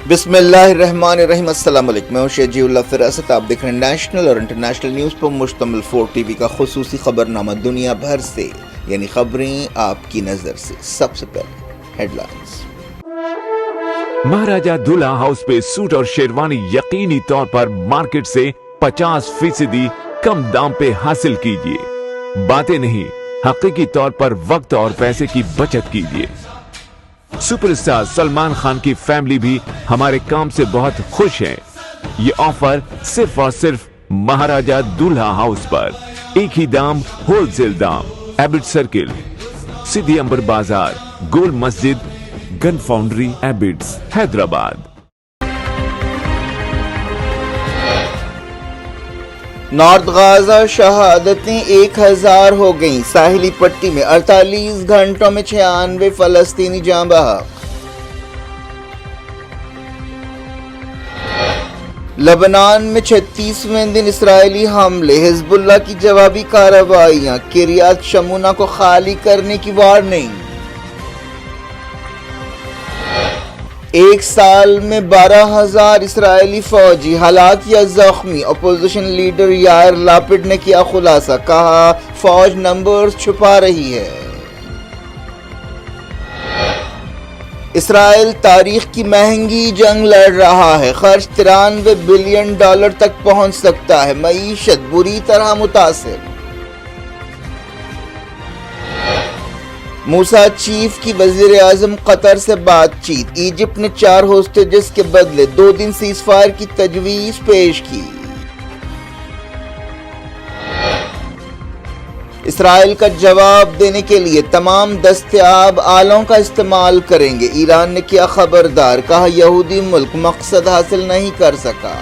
بسم اللہ الرحمن الرحیم۔ السلام علیکم، میں ہوں شیخ جی اللہ فراست۔ آپ دیکھ رہے ہیں نیشنل اور انٹرنیشنل نیوز پر مشتمل 4 ٹی وی کا خصوصی خبرنامہ دنیا بھر سے، یعنی خبریں آپ کی نظر سے۔ سب سے پہلے ہیڈ لائنز۔ مہاراجہ دولہا ہاؤس پہ سوٹ اور شیروانی یقینی طور پر مارکیٹ سے 50% کم دام پہ حاصل کیجیے۔ باتیں نہیں، حقیقی طور پر وقت اور پیسے کی بچت کیجیے۔ سپر اسٹار سلمان خان کی فیملی بھی ہمارے کام سے بہت خوش ہے۔ یہ آفر صرف اور صرف مہاراجہ دولہا ہاؤس پر، ایک ہی دام، ہول سیل دام، ایبٹ سرکل، سدھی امبر بازار، گول مسجد، گن فاؤنڈری، ایبٹس، حیدرآباد۔ نارتھ غازہ شہادتیں 1000 ہو گئیں۔ ساحلی پٹی میں 48 گھنٹوں میں 96 فلسطینی جاں بحق۔ لبنان میں 36ویں دن اسرائیلی حملے، حزب اللہ کی جوابی کارروائیاں، کریات شمونہ کو خالی کرنے کی وارننگ۔ ایک سال میں 12,000 اسرائیلی فوجی ہلاک یا زخمی۔ اپوزیشن لیڈر یائر لاپڈ نے کیا خلاصہ، کہا فوج نمبرز چھپا رہی ہے۔ اسرائیل تاریخ کی مہنگی جنگ لڑ رہا ہے، خرچ $93 بلین تک پہنچ سکتا ہے، معیشت بری طرح متاثر۔ موسیٰ چیف کی وزیر اعظم قطر سے بات چیت، ایجپٹ نے 4 ہوسٹیجز کے بدلے 2 دن سیز فائر کی تجویز پیش کی۔ اسرائیل کا جواب دینے کے لیے تمام دستیاب آلوں کا استعمال کریں گے، ایران نے کیا خبردار، کہا یہودی ملک مقصد حاصل نہیں کر سکا۔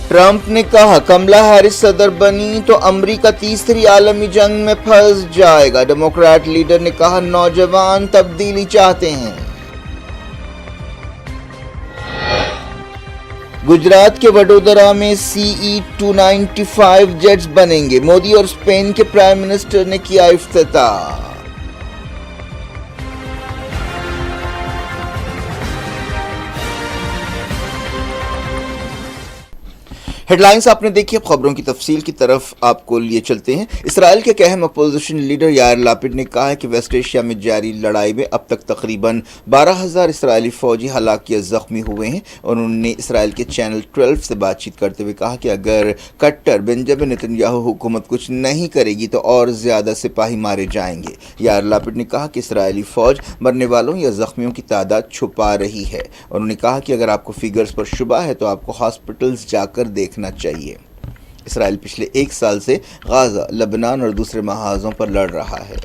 ٹرمپ نے کہا کملا ہیرس صدر بنی تو امریکہ تیسری عالمی جنگ میں پھنس جائے گا۔ ڈیموکریٹ لیڈر نے کہا نوجوان تبدیلی چاہتے ہیں۔ گجرات کے وڈودرا میں CE-295 جیٹس بنیں گے، مودی اور اسپین کے پرائم منسٹر نے کیا افتتاح۔ ہیڈ لائنز آپ نے دیکھی، اب خبروں کی تفصیل کی طرف آپ کو لیے چلتے ہیں۔ اسرائیل کے اہم اپوزیشن لیڈر یائر لاپڈ نے کہا ہے کہ ویسٹ ایشیا میں جاری لڑائی میں اب تک تقریباً 12,000 اسرائیلی فوجی ہلاک یا زخمی ہوئے ہیں، اور انہوں نے اسرائیل کے چینل 12 سے بات چیت کرتے ہوئے کہا کہ اگر کٹر بنجامن نیتنیاہو حکومت کچھ نہیں کرے گی تو اور زیادہ سپاہی مارے جائیں گے۔ یائر لاپڈ نے کہا کہ اسرائیلی فوج مرنے والوں یا زخمیوں کی تعداد چھپا رہی ہے۔ انہوں نے کہا کہ اگر آپ کو فگرز پر شبہ ہے تو آپ کو ہاسپٹلز جا کر دیکھنا چاہیے۔ اسرائیل پچھلے 1 سال سے غازہ، لبنان اور دوسرے محاذوں پر لڑ رہا ہے۔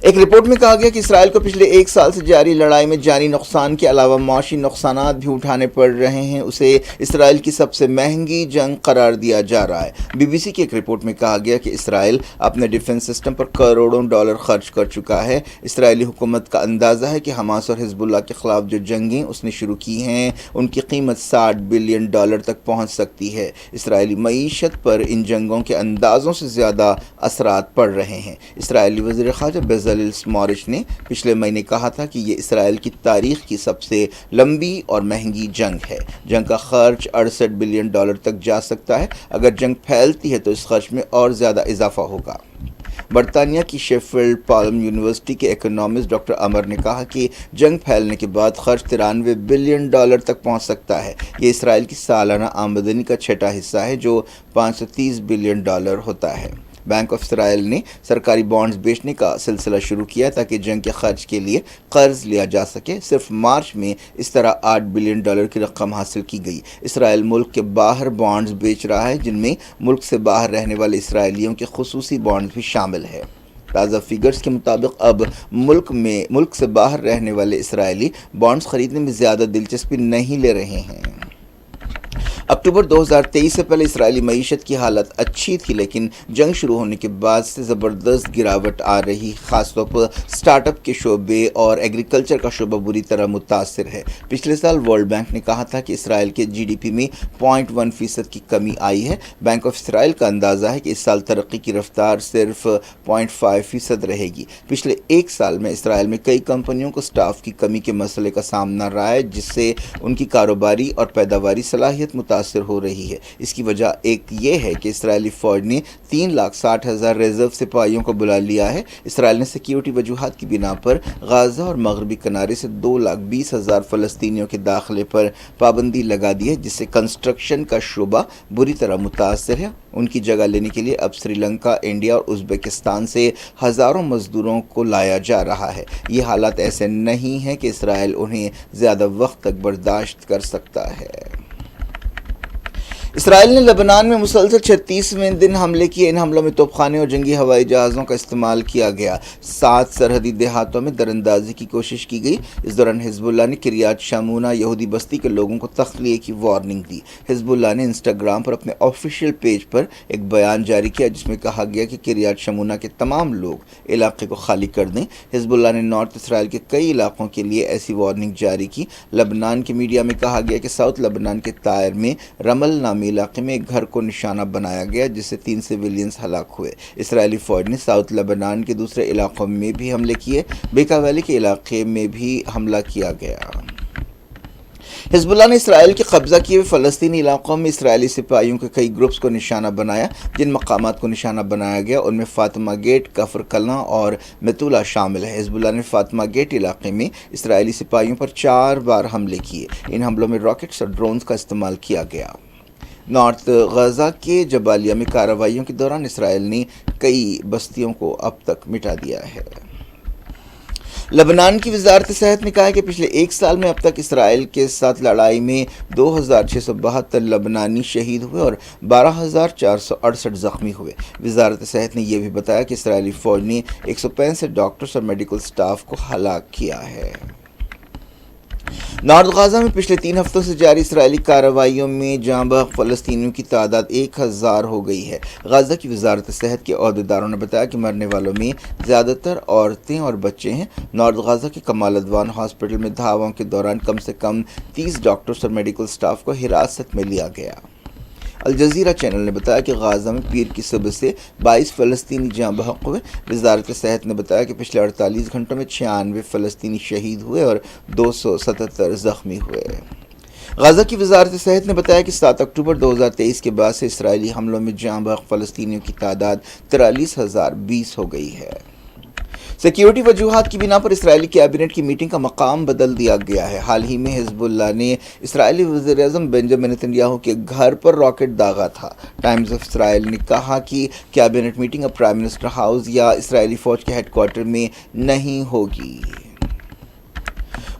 ایک رپورٹ میں کہا گیا کہ اسرائیل کو پچھلے 1 سال سے جاری لڑائی میں جانی نقصان کے علاوہ معاشی نقصانات بھی اٹھانے پڑ رہے ہیں، اسے اسرائیل کی سب سے مہنگی جنگ قرار دیا جا رہا ہے۔ BBC کی ایک رپورٹ میں کہا گیا کہ اسرائیل اپنے ڈیفنس سسٹم پر کروڑوں ڈالر خرچ کر چکا ہے۔ اسرائیلی حکومت کا اندازہ ہے کہ حماس اور حزب اللہ کے خلاف جو جنگیں اس نے شروع کی ہیں ان کی قیمت $60 بلین تک پہنچ سکتی ہے۔ اسرائیلی معیشت پر ان جنگوں کے اندازوں سے زیادہ اثرات پڑ رہے ہیں۔ اسرائیلی وزیر خارجہ بیزلیل سموٹریچ نے پچھلے مہینے کہا تھا کہ یہ اسرائیل کی تاریخ کی سب سے لمبی اور مہنگی جنگ ہے۔ جنگ کا خرچ $68 بلین تک جا سکتا ہے۔ اگر جنگ پھیلتی ہے تو اس خرچ میں اور زیادہ اضافہ ہوگا۔ برطانیہ کی شیفیلڈ پالم یونیورسٹی کے اکنامسٹ ڈاکٹر امر نے کہا کہ جنگ پھیلنے کے بعد خرچ $93 بلین تک پہنچ سکتا ہے۔ یہ اسرائیل کی سالانہ آمدنی کا 6واں حصہ ہے جو $530 بلین ہوتا ہے۔ بینک آف اسرائیل نے سرکاری بانڈز بیچنے کا سلسلہ شروع کیا تاکہ جنگ کے خرچ کے لیے قرض لیا جا سکے۔ صرف مارچ میں اس طرح $8 بلین کی رقم حاصل کی گئی۔ اسرائیل ملک کے باہر بانڈز بیچ رہا ہے، جن میں ملک سے باہر رہنے والے اسرائیلیوں کے خصوصی بانڈز بھی شامل ہے۔ تازہ فگرز کے مطابق اب ملک سے باہر رہنے والے اسرائیلی بانڈز خریدنے میں زیادہ دلچسپی نہیں لے رہے ہیں۔ اکتوبر 2023 سے پہلے اسرائیلی معیشت کی حالت اچھی تھی، لیکن جنگ شروع ہونے کے بعد سے زبردست گراوٹ آ رہی، خاص طور پر سٹارٹ اپ کے شعبے اور ایگریکلچر کا شعبہ بری طرح متاثر ہے۔ پچھلے سال ورلڈ بینک نے کہا تھا کہ اسرائیل کے جی ڈی پی میں 0.1% کی کمی آئی ہے۔ بینک آف اسرائیل کا اندازہ ہے کہ اس سال ترقی کی رفتار صرف 0.5% رہے گی۔ پچھلے ایک سال میں اسرائیل میں کئی کمپنیوں کو سٹاف کی کمی کے مسئلے کا سامنا رہا ہے، جس سے ان کی کاروباری اور پیداواری صلاحیت متاثر ہو رہی ہے۔ اس کی وجہ ایک یہ ہے کہ اسرائیلی فوج نے 3,60,000 ریزرو سپاہیوں کو بلا لیا ہے۔ اسرائیل نے سیکیورٹی وجوہات کی بنا پر غازہ اور مغربی کنارے سے 2,20,000 فلسطینیوں کے داخلے پر پابندی لگا دی ہے، جس سے کنسٹرکشن کا شعبہ بری طرح متاثر ہے۔ ان کی جگہ لینے کے لیے اب سری لنکا، انڈیا اور ازبکستان سے ہزاروں مزدوروں کو لایا جا رہا ہے۔ یہ حالات ایسے نہیں ہیں کہ اسرائیل انہیں زیادہ وقت تک برداشت کر سکتا ہے۔ اسرائیل نے لبنان میں مسلسل 36ویں دن حملے کیے۔ ان حملوں میں توپ خانے اور جنگی ہوائی جہازوں کا استعمال کیا گیا۔ 7 سرحدی دیہاتوں میں دراندازی کی کوشش کی گئی۔ اس دوران حزب اللہ نے کریات شمونہ یہودی بستی کے لوگوں کو تخلیے کی وارننگ دی۔ حزب اللہ نے انسٹاگرام پر اپنے آفیشیل پیج پر ایک بیان جاری کیا، جس میں کہا گیا کہ کریات شمونہ کے تمام لوگ علاقے کو خالی کر دیں۔ حزب اللہ نے نارتھ اسرائیل کے کئی علاقوں کے لیے ایسی وارننگ جاری کی۔ لبنان کے میڈیا میں کہا گیا کہ ساؤتھ لبنان کے طائر میں رمل نامی علاقے میں ایک گھر کو نشانہ بنایا گیا، جس سے 3 سویلینز ہلاک ہوئے۔ اسرائیلی فوج نے ساؤتھ لبنان کے دوسرے علاقوں میں بھی حملے کیے۔ بیکا ویلی کے علاقے میں بھی حملہ کیا گیا۔ حزب اللہ نے اسرائیل کے قبضہ کیے ہوئے فلسطینی علاقوں میں اسرائیلی سپاہیوں کے کئی گروپس کو نشانہ بنایا۔ جن مقامات کو نشانہ بنایا گیا ان میں فاطمہ گیٹ، کفر کلاں اور متولہ شامل ہے۔ حزب اللہ نے فاطمہ گیٹ علاقے میں اسرائیلی سپاہیوں پر 4 بار حملے کیے۔ ان حملوں میں راکٹس اور ڈرونز کا استعمال کیا گیا۔ نارتھ غزہ کے جبالیہ میں کارروائیوں کے دوران اسرائیل نے کئی بستیوں کو اب تک مٹا دیا ہے۔ لبنان کی وزارت صحت نے کہا ہے کہ پچھلے ایک سال میں اب تک اسرائیل کے ساتھ لڑائی میں 2,672 لبنانی شہید ہوئے اور 12,468 زخمی ہوئے۔ وزارت صحت نے یہ بھی بتایا کہ اسرائیلی فوج نے 165 ڈاکٹرز اور میڈیکل سٹاف کو ہلاک کیا ہے۔ نارتھ غزہ میں پچھلے 3 ہفتوں سے جاری اسرائیلی کارروائیوں میں جاں بحق فلسطینیوں کی تعداد 1,000 ہو گئی ہے۔ غزہ کی وزارت صحت کے عہدیداروں نے بتایا کہ مرنے والوں میں زیادہ تر عورتیں اور بچے ہیں۔ نارتھ غزہ کے کمال ادوان ہاسپٹل میں دھاووں کے دوران کم سے کم 30 ڈاکٹرز اور میڈیکل سٹاف کو حراست میں لیا گیا۔ الجزیرہ چینل نے بتایا کہ غزہ میں پیر کی صبح سے 22 فلسطینی جاں بحق ہوئے۔ وزارت صحت نے بتایا کہ پچھلے 48 گھنٹوں میں 96 فلسطینی شہید ہوئے اور 277 زخمی ہوئے۔ غزہ کی وزارت صحت نے بتایا کہ 7 اکتوبر 2023 کے بعد سے اسرائیلی حملوں میں جاں بحق فلسطینیوں کی تعداد 43,020 ہو گئی ہے۔ سیکیورٹی وجوہات کی بنا پر اسرائیلی کیبنٹ کی میٹنگ کا مقام بدل دیا گیا ہے۔ حال ہی میں حزب اللہ نے اسرائیلی وزیر اعظم بنجامن نتنیاہو کے گھر پر راکٹ داغا تھا۔ ٹائمز آف اسرائیل نے کہا کہ کیبنٹ میٹنگ اب پرائم منسٹر ہاؤس یا اسرائیلی فوج کے ہیڈ کوارٹر میں نہیں ہوگی۔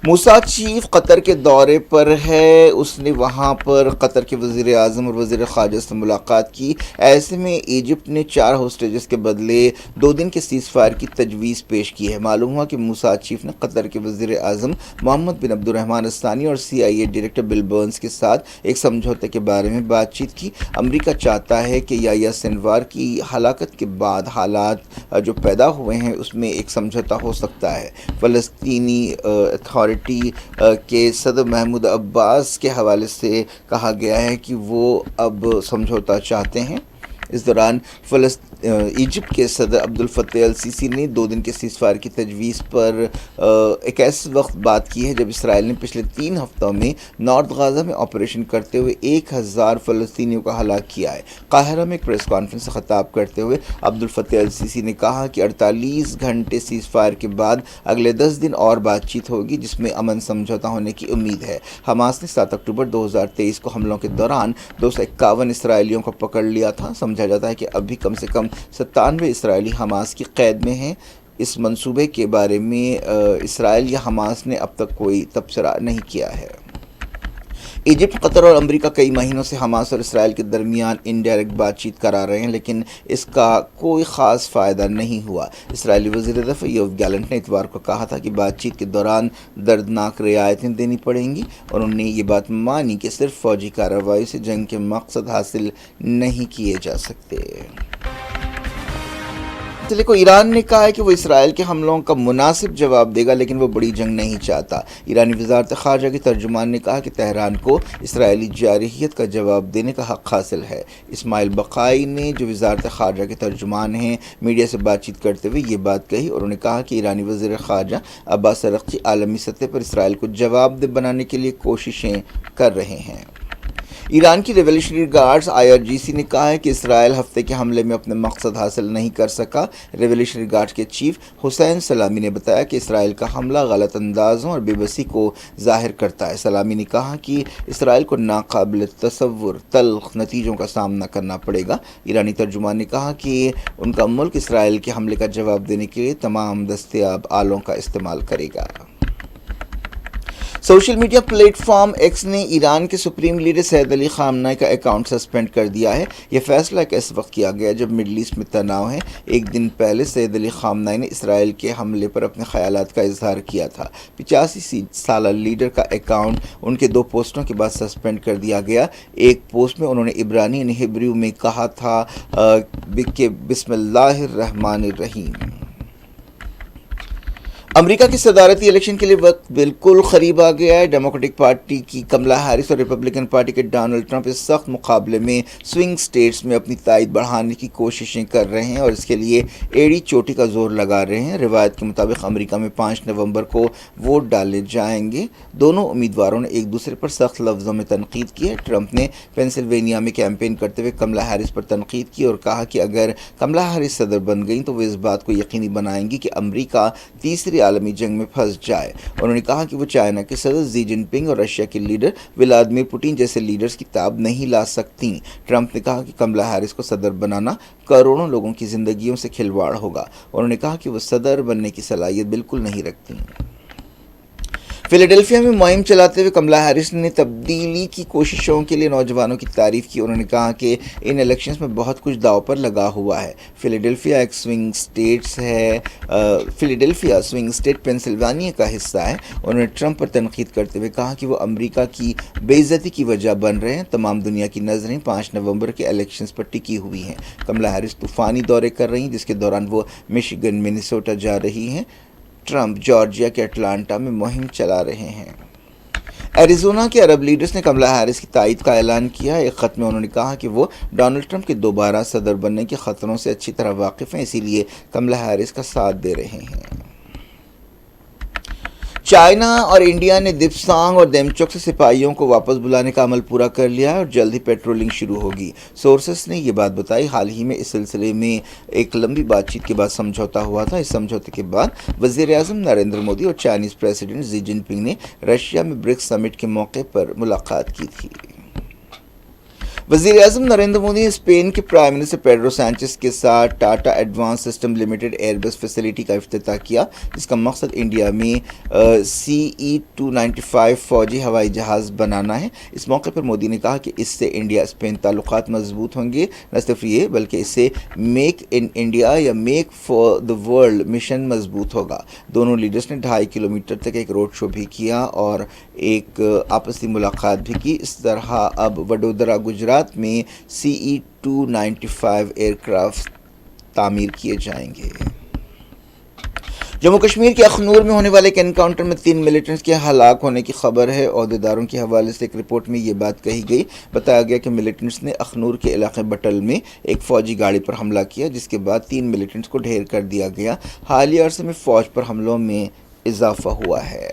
موساد چیف قطر کے دورے پر ہے۔ اس نے وہاں پر قطر کے وزیر اعظم اور وزیر خارجہ سے ملاقات کی۔ ایسے میں ایجپٹ نے 4 ہوسٹیجز کے بدلے 2 دن کے سیز فائر کی تجویز پیش کی ہے۔ معلوم ہوا کہ موساد چیف نے قطر کے وزیر اعظم محمد بن عبد الرحمن الثانی اور CIA ڈائریکٹر بل برنز کے ساتھ ایک سمجھوتے کے بارے میں بات چیت کی۔ امریکہ چاہتا ہے کہ یحییٰ سنوار کی ہلاکت کے بعد حالات جو پیدا ہوئے ہیں اس میں ایک سمجھوتہ ہو سکتا ہے۔ فلسطینی اتھارٹی کے صدر محمود عباس کے حوالے سے کہا گیا ہے کہ وہ اب سمجھوتہ چاہتے ہیں۔ اس دوران ایجپٹ کے صدر عبد الفتاح السیسی نے 2 دن کے سیز فائر کی تجویز پر ایک ایسے وقت بات کی ہے جب اسرائیل نے پچھلے 3 ہفتوں میں نارتھ غزہ میں آپریشن کرتے ہوئے 1,000 فلسطینیوں کا ہلاک کیا ہے۔ قاہرہ میں ایک پریس کانفرنس سے خطاب کرتے ہوئے عبد الفتاح السیسی نے کہا کہ 48 گھنٹے سیز فائر کے بعد اگلے 10 دن اور بات چیت ہوگی جس میں امن سمجھوتہ ہونے کی امید ہے۔ حماس نے 7 اکتوبر 2023 کو حملوں کے دوران 251 اسرائیلیوں کو پکڑ لیا تھا۔ سمجھا جاتا ہے کہ ابھی کم سے کم 97 اسرائیلی حماس کی قید میں ہیں۔ اس منصوبے کے بارے میں اسرائیل یا حماس نے اب تک کوئی تبصرہ نہیں کیا ہے۔ ایجپٹ، قطر اور امریکہ کئی مہینوں سے حماس اور اسرائیل کے درمیان انڈائریکٹ بات چیت کرا رہے ہیں، لیکن اس کا کوئی خاص فائدہ نہیں ہوا۔ اسرائیلی وزیر دفاع یوف گیلنٹ نے اتوار کو کہا تھا کہ بات چیت کے دوران دردناک رعایتیں دینی پڑیں گی، اور انہوں نے یہ بات مانی کہ صرف فوجی کارروائی سے جنگ کے مقصد حاصل نہیں کیے جا سکتے۔ مسئلے کو ایران نے کہا ہے کہ وہ اسرائیل کے حملوں کا مناسب جواب دے گا، لیکن وہ بڑی جنگ نہیں چاہتا۔ ایرانی وزارت خارجہ کے ترجمان نے کہا کہ تہران کو اسرائیلی جارحیت کا جواب دینے کا حق حاصل ہے۔ اسماعیل بقائی نے، جو وزارت خارجہ کے ترجمان ہیں، میڈیا سے بات چیت کرتے ہوئے یہ بات کہی، اور انہوں نے کہا کہ ایرانی وزیر خارجہ عباس اراغچی عالمی سطح پر اسرائیل کو جواب دہ بنانے کے لیے کوششیں کر رہے ہیں۔ ایران کی ریولیوشنری گارڈز IRGC نے کہا ہے کہ اسرائیل ہفتے کے حملے میں اپنے مقصد حاصل نہیں کر سکا۔ ریولیوشنری گارڈز کے چیف حسین سلامی نے بتایا کہ اسرائیل کا حملہ غلط اندازوں اور بے بسی کو ظاہر کرتا ہے۔ سلامی نے کہا کہ اسرائیل کو ناقابل تصور تلخ نتیجوں کا سامنا کرنا پڑے گا۔ ایرانی ترجمان نے کہا کہ ان کا ملک اسرائیل کے حملے کا جواب دینے کے لیے تمام دستیاب آلوں کا استعمال کرے گا۔ Social media platform X نے ایران کے سپریم لیڈر سید علی خامنہ کا اکاؤنٹ سسپینڈ کر دیا ہے۔ یہ فیصلہ اس وقت کیا گیا جب مڈل ایسٹ میں تناؤ ہے۔ ایک دن پہلے سید علی خامنہ نے اسرائیل کے حملے پر اپنے خیالات کا اظہار کیا تھا۔ 85 سالہ لیڈر کا اکاؤنٹ ان کے 2 پوسٹوں کے بعد سسپینڈ کر دیا گیا۔ ایک پوسٹ میں انہوں نے عبرانی یعنی ہبریو میں کہا تھا کہ بسم اللہ الرحمن الرحیم۔ امریکہ کی صدارتی الیکشن کے لیے وقت بالکل قریب آ گیا ہے۔ ڈیموکریٹک پارٹی کی کملا ہیرس اور ریپبلکن پارٹی کے ڈونلڈ ٹرمپ اس سخت مقابلے میں سوئنگ سٹیٹس میں اپنی تائید بڑھانے کی کوششیں کر رہے ہیں اور اس کے لیے ایڑی چوٹی کا زور لگا رہے ہیں۔ روایت کے مطابق امریکہ میں 5 نومبر کو ووٹ ڈالے جائیں گے۔ دونوں امیدواروں نے ایک دوسرے پر سخت لفظوں میں تنقید کی ہے۔ ٹرمپ نے پینسلوینیا میں کیمپین کرتے ہوئے کملا ہیرس پر تنقید کی اور کہا کہ اگر کملا ہیرس صدر بن گئیں تو وہ اس بات کو یقینی بنائیں گی کہ امریکہ تیسری عالمی جنگ میں پھنس جائے۔ انہوں نے کہا کہ وہ چائنا کے صدر زی جن پنگ اور رشیا کے لیڈر ولادیمیر پوٹن جیسے لیڈرز کی تاب نہیں لا سکتیں۔ ٹرمپ نے کہا کہ کملا ہیرس کو صدر بنانا کروڑوں لوگوں کی زندگیوں سے کھلواڑ ہوگا۔ انہوں نے کہا کہ وہ صدر بننے کی صلاحیت بالکل نہیں رکھتی۔ فیلاڈیلفیا میں مہم چلاتے ہوئے کملا ہیرس نے تبدیلی کی کوششوں کے لیے نوجوانوں کی تعریف کی۔ انہوں نے کہا کہ ان الیکشنز میں بہت کچھ داؤ پر لگا ہوا ہے۔ فیلاڈیلفیا ایک سوئنگ سٹیٹس ہے۔ فیلاڈیلفیا سوئنگ سٹیٹ پینسلوانیا کا حصہ ہے۔ انہوں نے ٹرمپ پر تنقید کرتے ہوئے کہا کہ وہ امریکہ کی بے عزتی کی وجہ بن رہے ہیں۔ تمام دنیا کی نظریں 5 نومبر کے الیکشنز پر ٹکی ہوئی ہیں۔ کملا ہیرس طوفانی دورے کر رہی ہیں، جس کے دوران وہ مشیگن، منیسوٹا جا رہی ہیں۔ ٹرمپ جارجیا کے اٹلانٹا میں مہم چلا رہے ہیں۔ ایریزونا کے عرب لیڈرز نے کملا ہیرس کی تائید کا اعلان کیا۔ ایک خط میں انہوں نے کہا کہ وہ ڈونلڈ ٹرمپ کے دوبارہ صدر بننے کے خطروں سے اچھی طرح واقف ہیں، اسی لیے کملا ہیرس کا ساتھ دے رہے ہیں۔ چائنا اور انڈیا نے دپسانگ اور دیمچوک سے سپاہیوں کو واپس بلانے کا عمل پورا کر لیا ہے اور جلد ہی پیٹرولنگ شروع ہوگی۔ سورسز نے یہ بات بتائی۔ حال ہی میں اس سلسلے میں ایک لمبی بات چیت کے بعد سمجھوتا ہوا تھا۔ اس سمجھوتے کے بعد وزیر اعظم نریندر مودی اور چائنیز پریزیڈنٹ زی جن پنگ نے رشیا میں برکس سمٹ کے موقع پر ملاقات کی تھی۔ وزیر اعظم نریندر مودی نے اسپین کے پرائم منسٹر پیڈرو سانچیز کے ساتھ Tata advance system limited air base facility کا افتتاح کیا، جس کا مقصد انڈیا میں CE-295 فوجی ہوائی جہاز بنانا ہے۔ اس موقع پر مودی نے کہا کہ اس سے انڈیا اسپین تعلقات مضبوط ہوں گے۔ نہ صرف یہ بلکہ اس سے میک ان انڈیا یا make for the world mission مضبوط ہوگا۔ دونوں لیڈرز نے 2.5 کلومیٹر تک ایک روڈ شو بھی کیا اور ایک آپسی ملاقات بھی کی۔ اس طرح اب وڈودرا گجرات میں CE-295 ایئر کرافٹ تعمیر کیے جائیں گے۔ جموں کشمیر کے اخنور میں ہونے والے ایک انکاؤنٹر میں 3 ملیٹنٹس کے ہلاک ہونے کی خبر ہے۔ عہدیداروں کے حوالے سے ایک رپورٹ میں یہ بات کہی گئی۔ بتایا گیا کہ ملیٹنٹس نے اخنور کے علاقے بٹل میں ایک فوجی گاڑی پر حملہ کیا، جس کے بعد 3 ملیٹنٹس کو ڈھیر کر دیا گیا۔ حالیہ عرصے میں فوج پر حملوں میں اضافہ ہوا ہے۔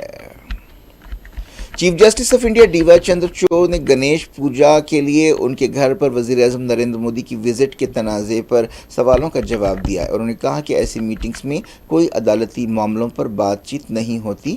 Chief justice of India D Y Chandrachud نے گنیش پوجا کے لیے ان کے گھر پر وزیر اعظم نریندر مودی کی وزٹ کے تنازع پر سوالوں کا جواب دیا ہے۔ انہوں نے کہا کہ ایسی میٹنگز میں کوئی عدالتی معاملوں پر بات چیت نہیں ہوتی۔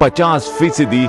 50%